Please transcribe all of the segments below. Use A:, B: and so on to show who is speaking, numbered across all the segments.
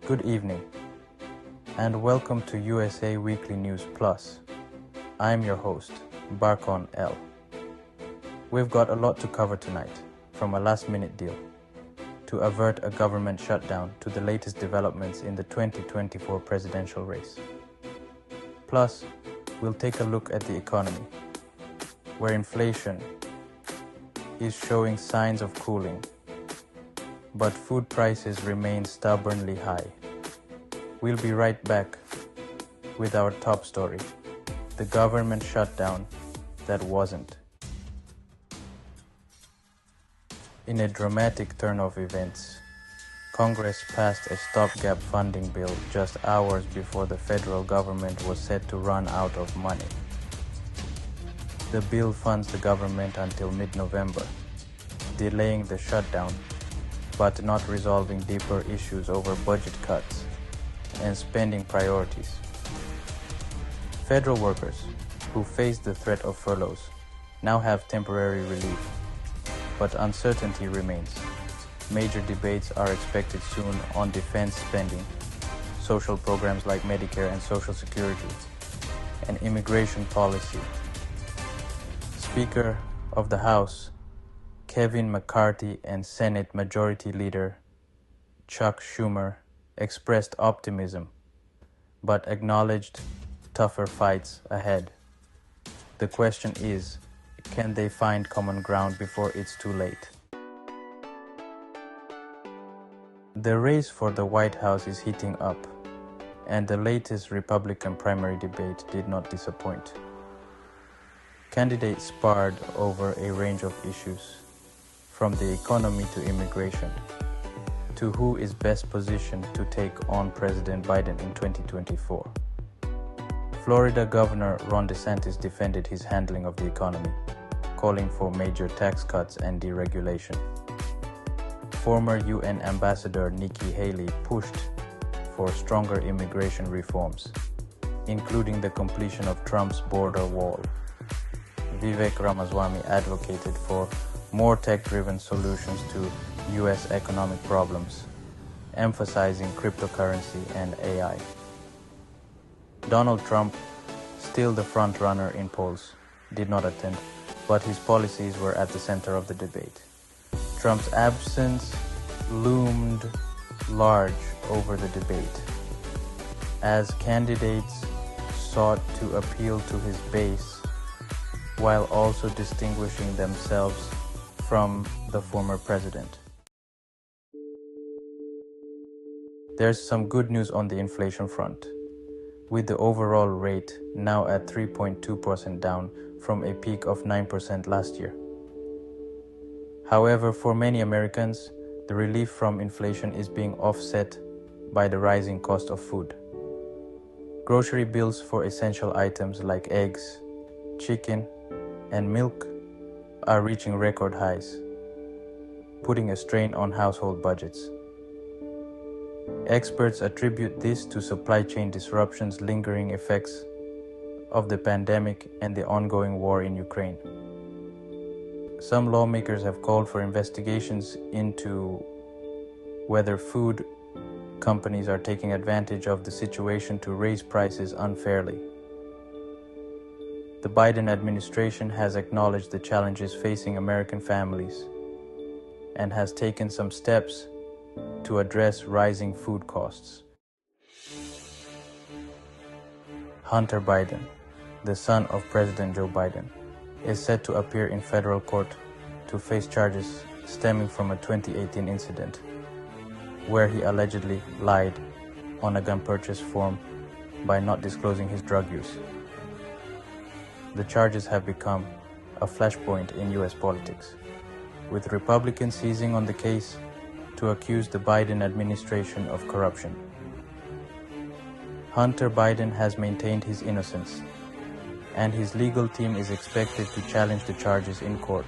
A: Good evening, and welcome to USA Weekly News Plus. I'm your host, Barkon L. We've got a lot to cover tonight, from a last-minute deal to avert a government shutdown to the latest developments in the 2024 presidential race. Plus, we'll take a look at the economy, where inflation is showing signs of cooling, but food prices remain stubbornly high. We'll be right back with our top story, the government shutdown that wasn't. In a dramatic turn of events, Congress passed a stopgap funding bill just hours before the federal government was set to run out of money. The bill funds the government until mid-November, delaying the shutdown, but not resolving deeper issues over budget cuts and spending priorities. Federal workers who face the threat of furloughs now have temporary relief, but uncertainty remains. Major debates are expected soon on defense spending, social programs like Medicare and Social Security, and immigration policy. Speaker of the House Kevin McCarthy and Senate Majority Leader Chuck Schumer expressed optimism, but acknowledged tougher fights ahead. The question is, can they find common ground before it's too late? The race for the White House is heating up, and the latest Republican primary debate did not disappoint. Candidates sparred over a range of issues, from the economy to immigration, to who is best positioned to take on President Biden in 2024. Florida Governor Ron DeSantis defended his handling of the economy, calling for major tax cuts and deregulation. Former UN Ambassador Nikki Haley pushed for stronger immigration reforms, including the completion of Trump's border wall. Vivek Ramaswamy advocated for more tech-driven solutions to U.S. economic problems, emphasizing cryptocurrency and AI. Donald Trump, still the front-runner in polls, did not attend, but his policies were at the center of the debate. Trump's absence loomed large over the debate, as candidates sought to appeal to his base while also distinguishing themselves from the former president. There's some good news on the inflation front, with the overall rate now at 3.2% down from a peak of 9% last year. However, for many Americans, the relief from inflation is being offset by the rising cost of food. Grocery bills for essential items like eggs, chicken, and milk are reaching record highs, putting a strain on household budgets. Experts attribute this to supply chain disruptions, lingering effects of the pandemic, and the ongoing war in Ukraine. Some lawmakers have called for investigations into whether food companies are taking advantage of the situation to raise prices unfairly. The Biden administration has acknowledged the challenges facing American families and has taken some steps to address rising food costs. Hunter Biden, the son of President Joe Biden, is set to appear in federal court to face charges stemming from a 2018 incident where he allegedly lied on a gun purchase form by not disclosing his drug use. The charges have become a flashpoint in U.S. politics, with Republicans seizing on the case to accuse the Biden administration of corruption. Hunter Biden has maintained his innocence, and his legal team is expected to challenge the charges in court.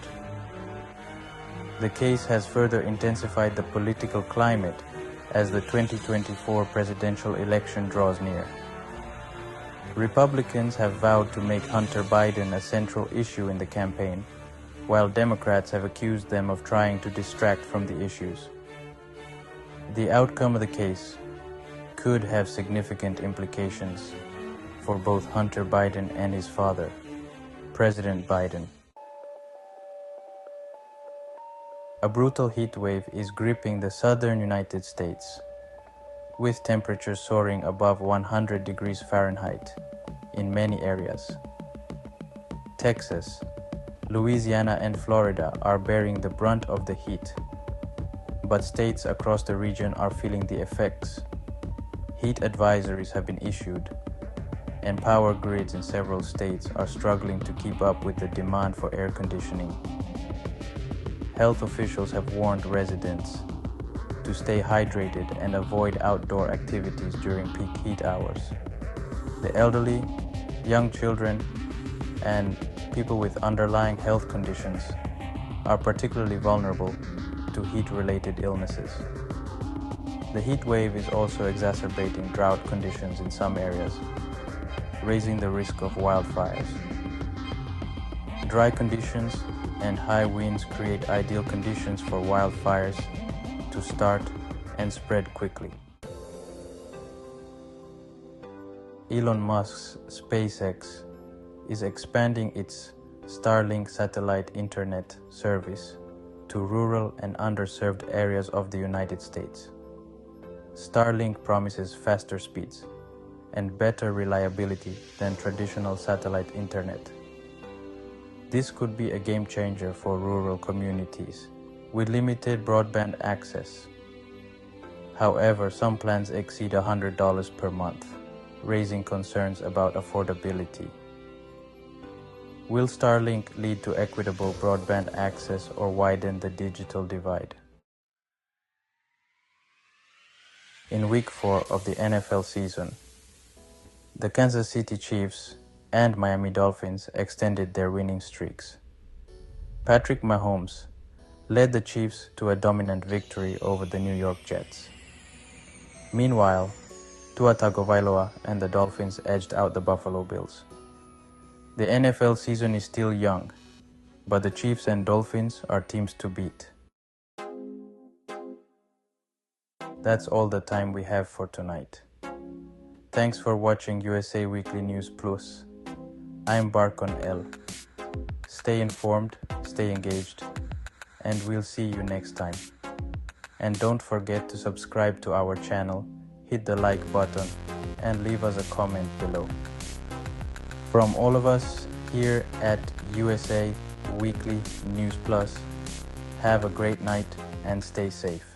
A: The case has further intensified the political climate as the 2024 presidential election draws near. Republicans have vowed to make Hunter Biden a central issue in the campaign, while Democrats have accused them of trying to distract from the issues. The outcome of the case could have significant implications for both Hunter Biden and his father, President Biden. A brutal heat wave is gripping the southern United States, with temperatures soaring above 100 degrees Fahrenheit in many areas. Texas, Louisiana, and Florida are bearing the brunt of the heat, but states across the region are feeling the effects. Heat advisories have been issued, and power grids in several states are struggling to keep up with the demand for air conditioning. Health officials have warned residents to stay hydrated and avoid outdoor activities during peak heat hours. The elderly, young children, and people with underlying health conditions are particularly vulnerable to heat-related illnesses. The heat wave is also exacerbating drought conditions in some areas, raising the risk of wildfires. Dry conditions and high winds create ideal conditions for wildfires to start and spread quickly. Elon Musk's SpaceX is expanding its Starlink satellite internet service to rural and underserved areas of the United States. Starlink promises faster speeds and better reliability than traditional satellite internet. This could be a game changer for rural communities with limited broadband access. However, some plans exceed $100 per month, raising concerns about affordability. Will Starlink lead to equitable broadband access or widen the digital divide? In Week 4 of the NFL season, the Kansas City Chiefs and Miami Dolphins extended their winning streaks. Patrick Mahomes led the Chiefs to a dominant victory over the New York Jets. Meanwhile, Tua Tagovailoa and the Dolphins edged out the Buffalo Bills. The NFL season is still young, but the Chiefs and Dolphins are teams to beat. That's all the time we have for tonight. Thanks for watching USA Weekly News Plus. I'm Barkon L. Stay informed, stay engaged, and we'll see you next time. And don't forget to subscribe to our channel, hit the like button, and leave us a comment below. From all of us here at USA Weekly News Plus, have a great night and stay safe.